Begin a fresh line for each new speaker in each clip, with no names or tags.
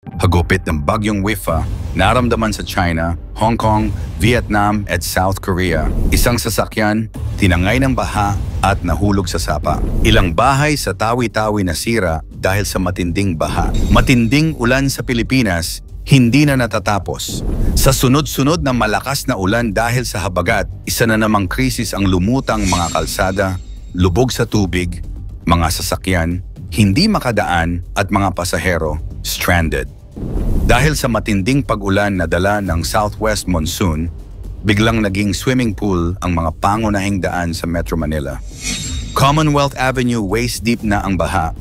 Hagupit ng bagyong Wifa, naramdaman sa China, Hong Kong, Vietnam at South Korea. Isang sasakyan, tinangay ng baha at nahulog sa sapa. Ilang bahay sa tawi-tawi na sira dahil sa matinding baha. Matinding ulan sa Pilipinas, hindi na natatapos. Sa sunod-sunod na malakas na ulan dahil sa habagat, isa na namang krisis ang lumutang mga kalsada, lubog sa tubig, mga sasakyan, hindi makadaan at mga pasahero stranded. Dahil sa matinding pag-ulan na dala ng southwest monsoon, biglang naging swimming pool ang mga pangunahing daan sa Metro Manila. Commonwealth Avenue waist-deep na ang baha,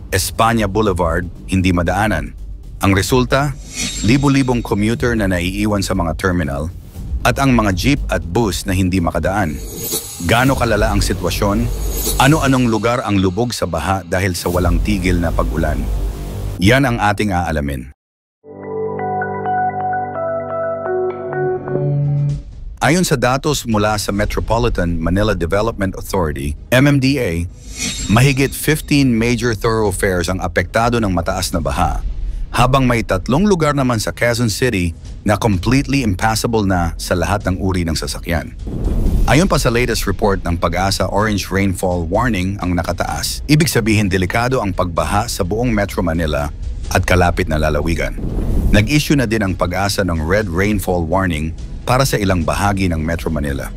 Espanya Boulevard hindi madaanan. Ang resulta, libo-libong commuter na naiiwan sa mga terminal at ang mga jeep at bus na hindi makadaan. Gaano kalala ang sitwasyon? Ano-anong lugar ang lubog sa baha dahil sa walang tigil na pag-ulan? Yan ang ating aalamin. Ayon sa datos mula sa Metropolitan Manila Development Authority, MMDA, mahigit 15 major thoroughfares ang apektado ng mataas na baha, habang may 3 lugar naman sa Quezon City na completely impassable na sa lahat ng uri ng sasakyan. Ayon pa sa latest report ng Pag-asa, orange rainfall warning ang nakataas. Ibig sabihin delikado ang pagbaha sa buong Metro Manila at kalapit na lalawigan. Nag-issue na din ang Pag-asa ng red rainfall warning para sa ilang bahagi ng Metro Manila.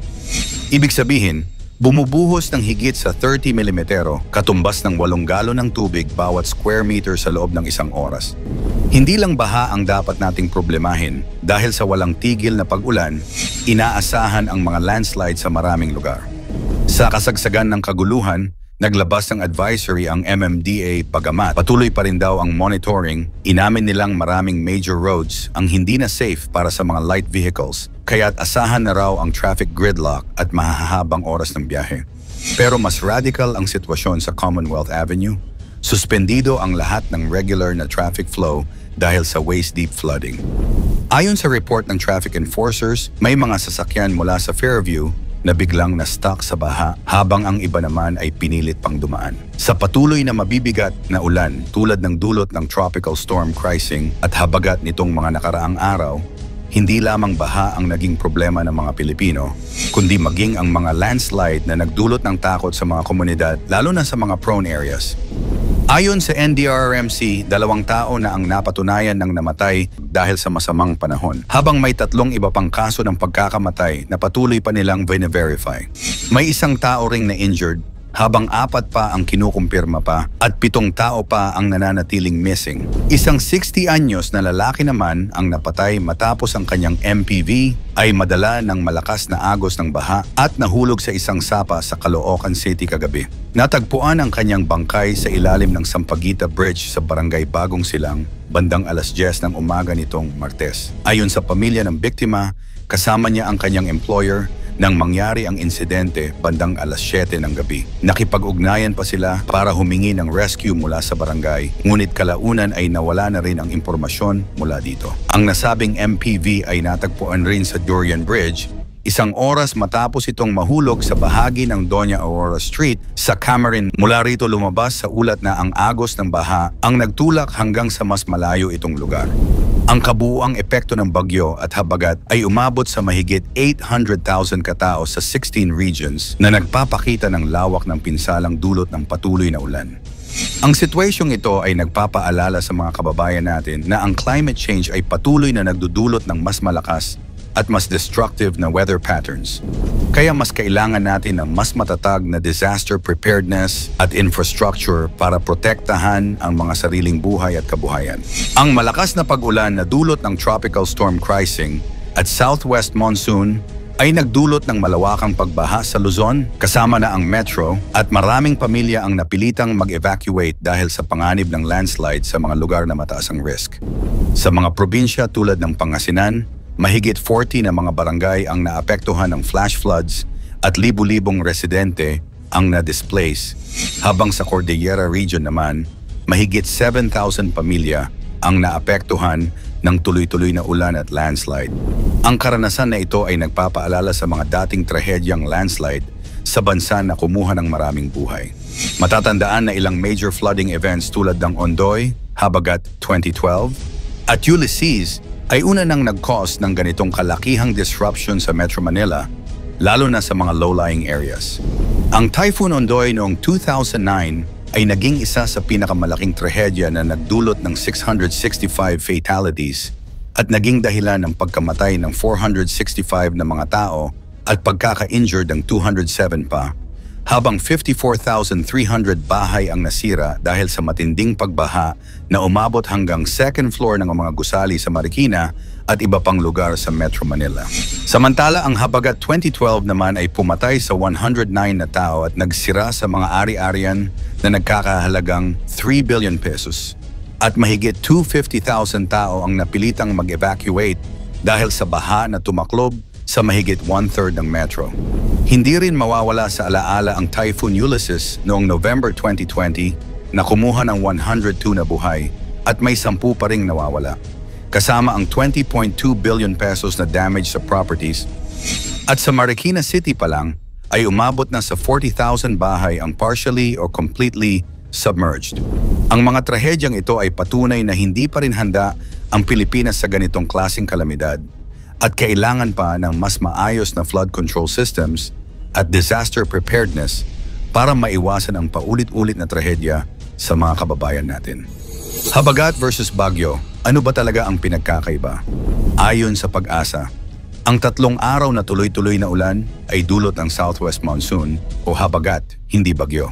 Ibig sabihin, bumubuhos ng higit sa 30 mm, katumbas ng 8 galon ng tubig bawat square meter sa loob ng isang oras. Hindi lang baha ang dapat nating problemahin dahil sa walang tigil na pag-ulan, inaasahan ang mga landslide sa maraming lugar. Sa kasagsagan ng kaguluhan, naglabas ng advisory ang MMDA bagamat patuloy pa rin daw ang monitoring, inamin nilang maraming major roads ang hindi na safe para sa mga light vehicles, kaya't asahan na raw ang traffic gridlock at mahahabang oras ng biyahe. Pero mas radical ang sitwasyon sa Commonwealth Avenue. Suspendido ang lahat ng regular na traffic flow dahil sa waist-deep flooding. Ayon sa report ng traffic enforcers, may mga sasakyan mula sa Fairview na biglang na-stuck sa baha habang ang iba naman ay pinilit pang dumaan. Sa patuloy na mabibigat na ulan tulad ng dulot ng Tropical Storm Krising at habagat nitong mga nakaraang araw, hindi lamang baha ang naging problema ng mga Pilipino, kundi maging ang mga landslide na nagdulot ng takot sa mga komunidad, lalo na sa mga prone areas. Ayon sa NDRRMC, 2 tao na ang napatunayan ng namatay dahil sa masamang panahon, habang may 3 iba pang kaso ng pagkakamatay na patuloy pa nilang verify. May 1 tao ring na-injured, habang 4 pa ang kinukumpirma pa at 7 tao pa ang nananatiling missing. Isang 60 anyos na lalaki naman ang napatay matapos ang kanyang MPV ay madala ng malakas na agos ng baha at nahulog sa isang sapa sa Caloocan City kagabi. Natagpuan ang kanyang bangkay sa ilalim ng Sampaguita Bridge sa Barangay Bagong Silang bandang 10:00 ng umaga nitong Martes. Ayon sa pamilya ng biktima, kasama niya ang kanyang employer nang mangyari ang insidente bandang 7:00 ng gabi. Nakipag-ugnayan pa sila para humingi ng rescue mula sa barangay, ngunit kalaunan ay nawala na rin ang impormasyon mula dito. Ang nasabing MPV ay natagpuan rin sa Durian Bridge, 1 oras matapos itong mahulog sa bahagi ng Doña Aurora Street sa Cameron. Mula rito lumabas sa ulat na ang agos ng baha ang nagtulak hanggang sa mas malayo itong lugar. Ang kabuuang epekto ng bagyo at habagat ay umabot sa mahigit 800,000 katao sa 16 regions na nagpapakita ng lawak ng pinsalang dulot ng patuloy na ulan. Ang sitwasyong ito ay nagpapaalala sa mga kababayan natin na ang climate change ay patuloy na nagdudulot ng mas malakas at mas destructive na weather patterns. Kaya mas kailangan natin ng mas matatag na disaster preparedness at infrastructure para protektahan ang mga sariling buhay at kabuhayan. Ang malakas na pag-ulan na dulot ng Tropical Storm Krising at Southwest Monsoon ay nagdulot ng malawakang pagbaha sa Luzon, kasama na ang Metro, at maraming pamilya ang napilitang mag-evacuate dahil sa panganib ng landslide sa mga lugar na mataas ang risk. Sa mga probinsya tulad ng Pangasinan, mahigit 40 na mga barangay ang naapektuhan ng flash floods at libu-libong residente ang na-displace, habang sa Cordillera Region naman, mahigit 7,000 pamilya ang naapektuhan ng tuloy-tuloy na ulan at landslide. Ang karanasan na ito ay nagpapaalala sa mga dating trahedyang landslide sa bansa na kumuha ng maraming buhay. Matatandaan na ilang major flooding events tulad ng Ondoy, Habagat 2012, At Ulysses ay una nang nag-cause ng ganitong kalakihang disruption sa Metro Manila, lalo na sa mga low-lying areas. Ang Typhoon Ondoy noong 2009 ay naging isa sa pinakamalaking trahedya na nagdulot ng 665 fatalities at naging dahilan ng pagkamatay ng 465 na mga tao at pagkaka-injured ng 207 pa, habang 54,300 bahay ang nasira dahil sa matinding pagbaha na umabot hanggang second floor ng mga gusali sa Marikina at iba pang lugar sa Metro Manila. Samantala, ang Habagat 2012 naman ay pumatay sa 109 na tao at nagsira sa mga ari-arian na nagkakahalagang 3 billion pesos. At mahigit 250,000 tao ang napilitang mag-evacuate dahil sa baha na tumaklob sa mahigit 1/3 ng metro. Hindi rin mawawala sa alaala ang Typhoon Ulysses noong November 2020 na kumuha ng 102 na buhay at may 10 pa ring nawawala, kasama ang 20.2 billion pesos na damage sa properties. At sa Marikina City pa lang ay umabot na sa 40,000 bahay ang partially or completely submerged. Ang mga trahedyang ito ay patunay na hindi pa rin handa ang Pilipinas sa ganitong klaseng kalamidad at kailangan pa ng mas maayos na flood control systems at disaster preparedness para maiwasan ang paulit-ulit na trahedya sa mga kababayan natin. Habagat versus Bagyo, ano ba talaga ang pinagkakaiba? Ayon sa Pag-asa, ang 3 araw na tuloy-tuloy na ulan ay dulot ng Southwest Monsoon o habagat, hindi bagyo.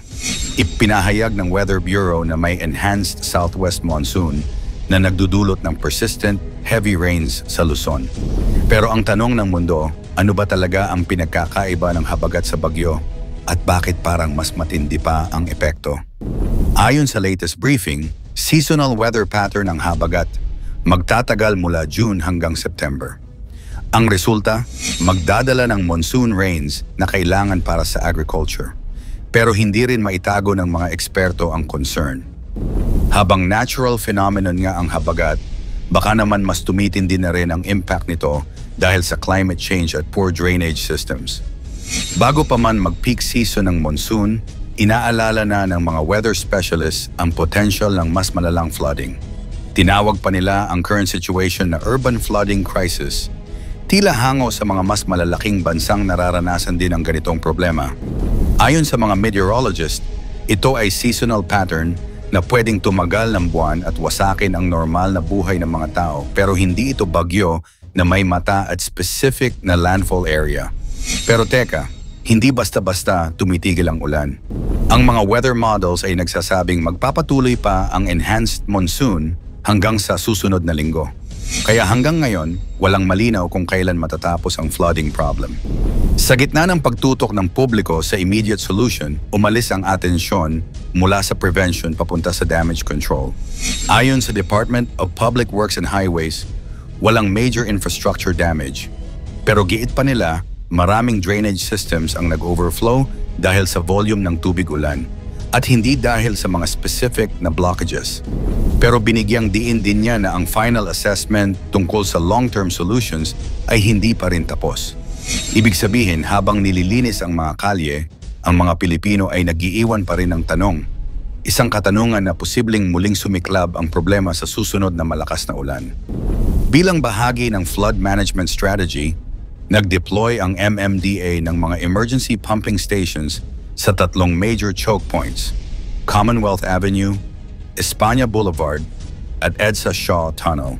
Ipinahayag ng Weather Bureau na may enhanced Southwest Monsoon na nagdudulot ng persistent, heavy rains sa Luzon. Pero ang tanong ng mundo, ano ba talaga ang pinagkakaiba ng habagat sa bagyo at bakit parang mas matindi pa ang epekto? Ayon sa latest briefing, seasonal weather pattern ng habagat magtatagal mula June hanggang September. Ang resulta, magdadala ng monsoon rains na kailangan para sa agriculture. Pero hindi rin maitago ng mga eksperto ang concern. Habang natural phenomenon nga ang habagat, baka naman mas tumitindi na rin ang impact nito dahil sa climate change at poor drainage systems. Bago pa man mag-peak season ng monsoon, inaalala na ng mga weather specialists ang potential ng mas malalang flooding. Tinawag pa nila ang current situation na urban flooding crisis. Tila hango sa mga mas malalaking bansang nararanasan din ang ganitong problema. Ayon sa mga meteorologist, ito ay seasonal pattern na pwedeng tumagal ng buwan at wasakin ang normal na buhay ng mga tao, pero hindi ito bagyo na may mata at specific na landfall area. Pero teka, hindi basta-basta tumitigil ang ulan. Ang mga weather models ay nagsasabing magpapatuloy pa ang enhanced monsoon hanggang sa susunod na linggo. Kaya hanggang ngayon, walang malinaw kung kailan matatapos ang flooding problem. Sa gitna ng pagtutok ng publiko sa immediate solution, umalis ang atensyon mula sa prevention papunta sa damage control. Ayon sa Department of Public Works and Highways, walang major infrastructure damage. Pero giit pa nila, maraming drainage systems ang nag-overflow dahil sa volume ng tubig ulan at hindi dahil sa mga specific na blockages. Pero binigyang diin din niya na ang final assessment tungkol sa long-term solutions ay hindi pa rin tapos. Ibig sabihin, habang nililinis ang mga kalye, ang mga Pilipino ay nag-iiwan pa rin ng tanong. Isang katanungan na posibleng muling sumiklab ang problema sa susunod na malakas na ulan. Bilang bahagi ng flood management strategy, nag-deploy ang MMDA ng mga emergency pumping stations sa 3 major choke points, Commonwealth Avenue, Espana Boulevard, at EDSA Shaw Tunnel.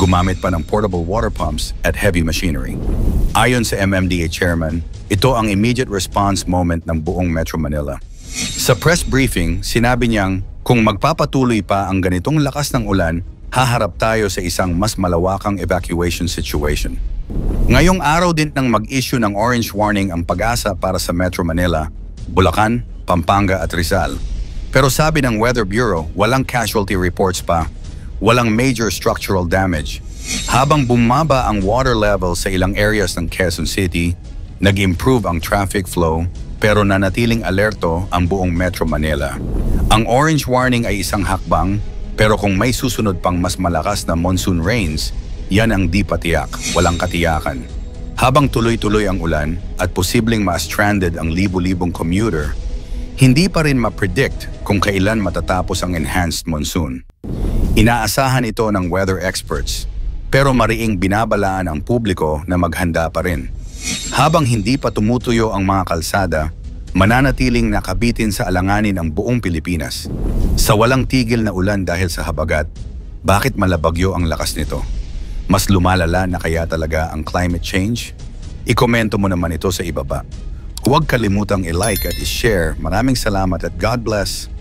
Gumamit pa ng portable water pumps at heavy machinery. Ayon sa MMDA chairman, ito ang immediate response moment ng buong Metro Manila. Sa press briefing, sinabi niyang kung magpapatuloy pa ang ganitong lakas ng ulan, haharap tayo sa isang mas malawakang evacuation situation. Ngayong araw din nang mag-issue ng orange warning ang Pag-asa para sa Metro Manila, Bulacan, Pampanga at Rizal. Pero sabi ng Weather Bureau, walang casualty reports pa, walang major structural damage. Habang bumaba ang water level sa ilang areas ng Quezon City, nag-improve ang traffic flow pero nanatiling alerto ang buong Metro Manila. Ang orange warning ay isang hakbang, pero kung may susunod pang mas malakas na monsoon rains, yan ang di patiyak, walang katiyakan. Habang tuloy-tuloy ang ulan at posibleng ma-stranded ang libu-libong commuter, hindi pa rin ma-predict kung kailan matatapos ang enhanced monsoon. Inaasahan ito ng weather experts, pero mariing binabalaan ang publiko na maghanda pa rin. Habang hindi pa tumutuyo ang mga kalsada, mananatiling nakabitin sa alanganin ang buong Pilipinas. Sa walang tigil na ulan dahil sa habagat, bakit malabagyo ang lakas nito? Mas lumalala na kaya talaga ang climate change? Ikomento mo naman ito sa ibaba. Huwag kalimutang i-like at i-share. Maraming salamat at God bless.